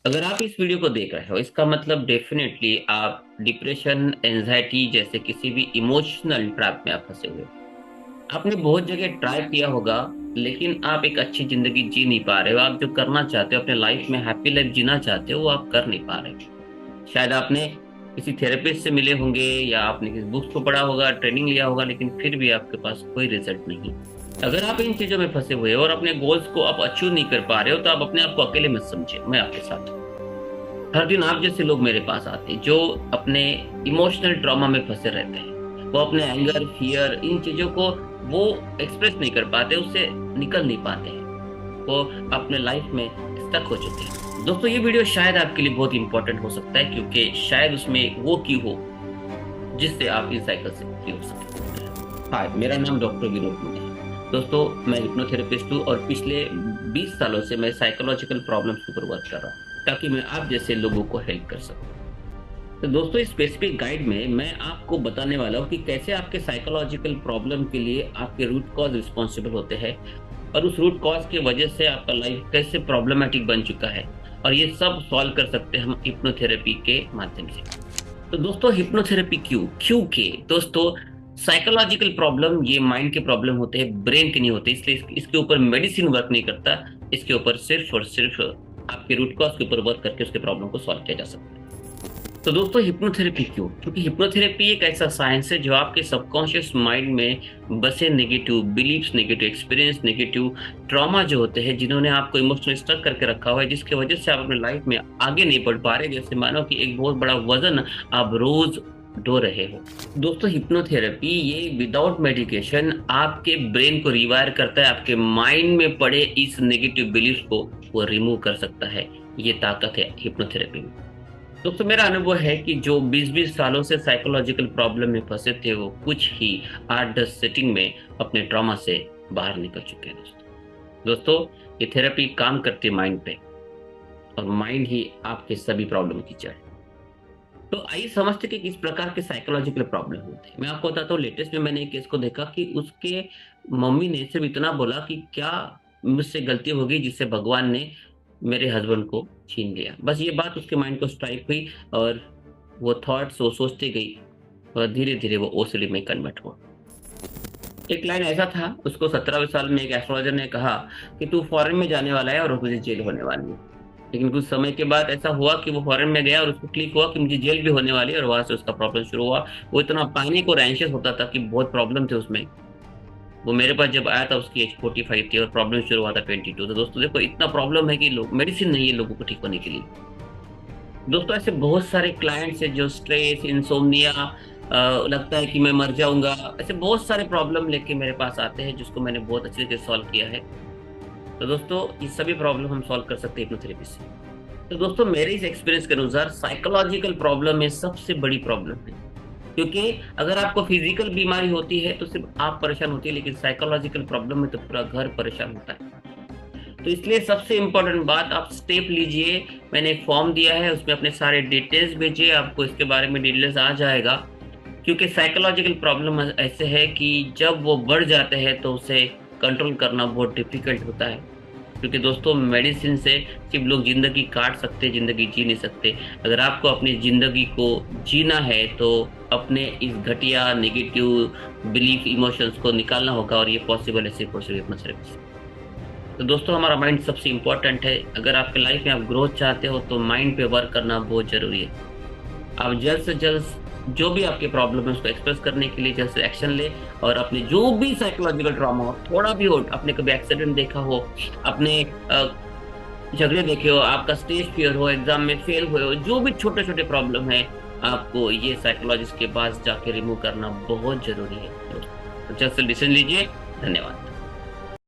अगर आप इस वीडियो को देख रहे हो, इसका मतलब डेफिनेटली आप डिप्रेशन, एंजाइटी जैसे किसी भी इमोशनल ट्रैप में आप फंसे हुए हो। आपने बहुत जगह ट्राई किया होगा, लेकिन आप एक अच्छी जिंदगी जी नहीं पा रहे हो। आप जो करना चाहते हो, अपने लाइफ में हैप्पी लाइफ जीना चाहते हो, वो आप कर नहीं पा रहे हो। शायद आपने किसी थेरेपिस्ट से मिले होंगे या आपने किसी बुक्स को पढ़ा होगा, ट्रेनिंग लिया होगा, लेकिन फिर भी आपके पास कोई रिजल्ट नहीं। अगर आप इन चीजों में फंसे हुए हो और अपने गोल्स को आप अचीव नहीं कर पा रहे हो, तो आप अपने आप को अकेले मत समझिए, मैं आपके साथ हूं। हर दिन आप जैसे लोग मेरे पास आते हैं जो अपने इमोशनल ट्रॉमा में फंसे रहते हैं। वो अपने एंगर, फियर, इन चीजों को वो एक्सप्रेस नहीं कर पाते, उससे निकल नहीं पाते हैं। वो अपने लाइफ में स्टक हो चुके हैं। दोस्तों, ये वीडियो शायद आपके लिए बहुत इंपॉर्टेंट हो सकता है, क्योंकि शायद उसमें वो की हो जिससे आप इस साइकिल से फ्री हो सके। हाय, मेरा नाम डॉक्टर विनोद मुंडे है। दोस्तों, मैं हिप्नोथेरेपिस्ट हूँ और पिछले 20 सालों से मैं साइकोलॉजिकल प्रॉब्लम्स के ऊपर वर्क कर रहा हूँ, ताकि मैं आप जैसे लोगों को हेल्प कर सकूं। तो दोस्तों, इस स्पेसिफिक गाइड में मैं आपको बताने वाला हूँ कि कैसे आपके साइकोलॉजिकल प्रॉब्लम के लिए आपके रूट कॉज रिस्पॉन्सिबल होते हैं, और उस रूट कॉज की वजह से आपका लाइफ कैसे प्रॉब्लमेटिक बन चुका है, और ये सब सॉल्व कर सकते हैं हम हिप्नोथेरेपी के माध्यम से। तो दोस्तों, हिप्नोथेरेपी क्यों क्यों के दोस्तों, साइकोलॉजिकल प्रॉब्लम ये माइंड के प्रॉब्लम होते हैं, ब्रेन के नहीं होते। इसलिए इसके ऊपर मेडिसिन वर्क नहीं करता। इसके ऊपर सिर्फ और सिर्फ आपके रूट कॉज के ऊपर वर्क करके उसके प्रॉब्लम को सॉल्व किया जा सकता है। तो दोस्तों, हिप्नोथेरेपी क्यों? क्योंकि हिप्नोथेरेपी एक ऐसा साइंस है जो आपके सबकॉन्शियस माइंड में बसे negative beliefs, negative experience, negative trauma जो होते हैं, जिन्होंने आपको इमोशनल स्ट्रक करके रखा हुआ है, जिसकी वजह से आप अपने लाइफ में आगे नहीं बढ़ पा रहे। जैसे मानो कि एक बहुत बड़ा वजन आप रोज ढो रहे हो। दोस्तों, हिप्नोथेरेपी ये विदाउट मेडिकेशन आपके ब्रेन को रिवायर करता है, आपके माइंड में पड़े इस नेगेटिव बिलीफ को वो रिमूव कर सकता है। ये ताकत है हिप्नोथेरेपी में। दोस्तों, मेरा अनुभव है कि जो 20-20 सालों से साइकोलॉजिकल प्रॉब्लम में फंसे थे, वो कुछ ही 8-10 सेटिंग में अपने ट्रॉमा से बाहर निकल चुके हैं। दोस्तों, ये थेरेपी काम करती है माइंड पे, और माइंड ही आपके सभी प्रॉब्लम की जड़ है। तो आइए समझते कि किस प्रकार के साइकोलॉजिकल प्रॉब्लम होते हैं। मैं आपको बताता हूँ, लेटेस्ट में मैंने एक केस को देखा कि उसके मम्मी ने सिर्फ इतना बोला कि क्या मुझसे गलती हो गई जिससे भगवान ने मेरे हस्बैंड को छीन लिया। बस ये बात उसके माइंड को स्ट्राइक हुई, और वो थॉट्स वो सोचती गई, और धीरे धीरे वो ओसीडी में कन्वर्ट हुआ। एक लाइन ऐसा था, उसको 17वें साल में एक एस्ट्रोलॉजर ने कहा कि तू फॉरेन में जाने वाला है और तुझे जेल होने वाली है। लेकिन कुछ समय के बाद ऐसा हुआ कि वो फॉरेन में गया और उसको क्लिक हुआ कि मुझे जेल भी होने वाली है, और वहां से उसका प्रॉब्लम शुरू हुआ। वो इतना पैनिक और एंशियस होता था कि बहुत प्रॉब्लम थे उसमें। वो मेरे पास जब आया था, उसकी एज 45 थी और प्रॉब्लम शुरू हुआ था 22। तो दोस्तों देखो, इतना प्रॉब्लम है कि लोग मेडिसिन नहीं है लोगों को ठीक होने के लिए। दोस्तों, ऐसे बहुत सारे क्लाइंट्स हैं जो स्ट्रेस, इंसोम्निया, लगता है कि मैं मर जाऊंगा, ऐसे बहुत सारे प्रॉब्लम लेके मेरे पास आते हैं, जिसको मैंने बहुत अच्छे से सॉल्व किया है। तो दोस्तों, ये सभी प्रॉब्लम हम सॉल्व कर सकते हैं हिप्नोथेरेपी से। तो दोस्तों, मेरे इस एक्सपीरियंस के अनुसार साइकोलॉजिकल प्रॉब्लम में सबसे बड़ी प्रॉब्लम है। क्योंकि अगर आपको फिजिकल बीमारी होती है तो सिर्फ आप परेशान होती है, लेकिन साइकोलॉजिकल प्रॉब्लम में तो पूरा घर परेशान होता है। तो इसलिए सबसे इंपॉर्टेंट बात, आप स्टेप लीजिए। मैंने एक फॉर्म दिया है, उसमें अपने सारे डिटेल्स भेजिए, आपको इसके बारे में डिटेल्स आ जाएगा। क्योंकि साइकोलॉजिकल प्रॉब्लम ऐसे है कि जब वो बढ़ जाते हैं तो उसे कंट्रोल करना बहुत डिफिकल्ट होता है। क्योंकि दोस्तों, मेडिसिन से सिर्फ लोग जिंदगी काट सकते, जिंदगी जी नहीं सकते। अगर आपको अपनी जिंदगी को जीना है तो अपने इस घटिया नेगेटिव बिलीफ, इमोशंस को निकालना होगा, और ये पॉसिबल है सिर्फ और सिर्फ हिप्नोथेरेपी से। तो दोस्तों, हमारा माइंड सबसे इंपॉर्टेंट है। अगर आपके लाइफ में आप ग्रोथ चाहते हो तो माइंड पे वर्क करना बहुत जरूरी है। आप जल्द से जल्द जो भी आपके प्रॉब्लम है उसको एक्सप्रेस करने के लिए जल्द से एक्शन ले, और अपने जो भी साइकोलॉजिकल ट्रॉमा हो, थोड़ा भी हो, आपने कभी एक्सीडेंट देखा हो, अपने झगड़े देखे हो, आपका स्टेज फियर हो, एग्जाम में फेल हुए हो, जो भी छोटे छोटे प्रॉब्लम है, आपको ये साइकोलॉजिस्ट के पास जाके रिमूव करना बहुत जरूरी है। तो जल्द से डिसीजन लीजिए। धन्यवाद।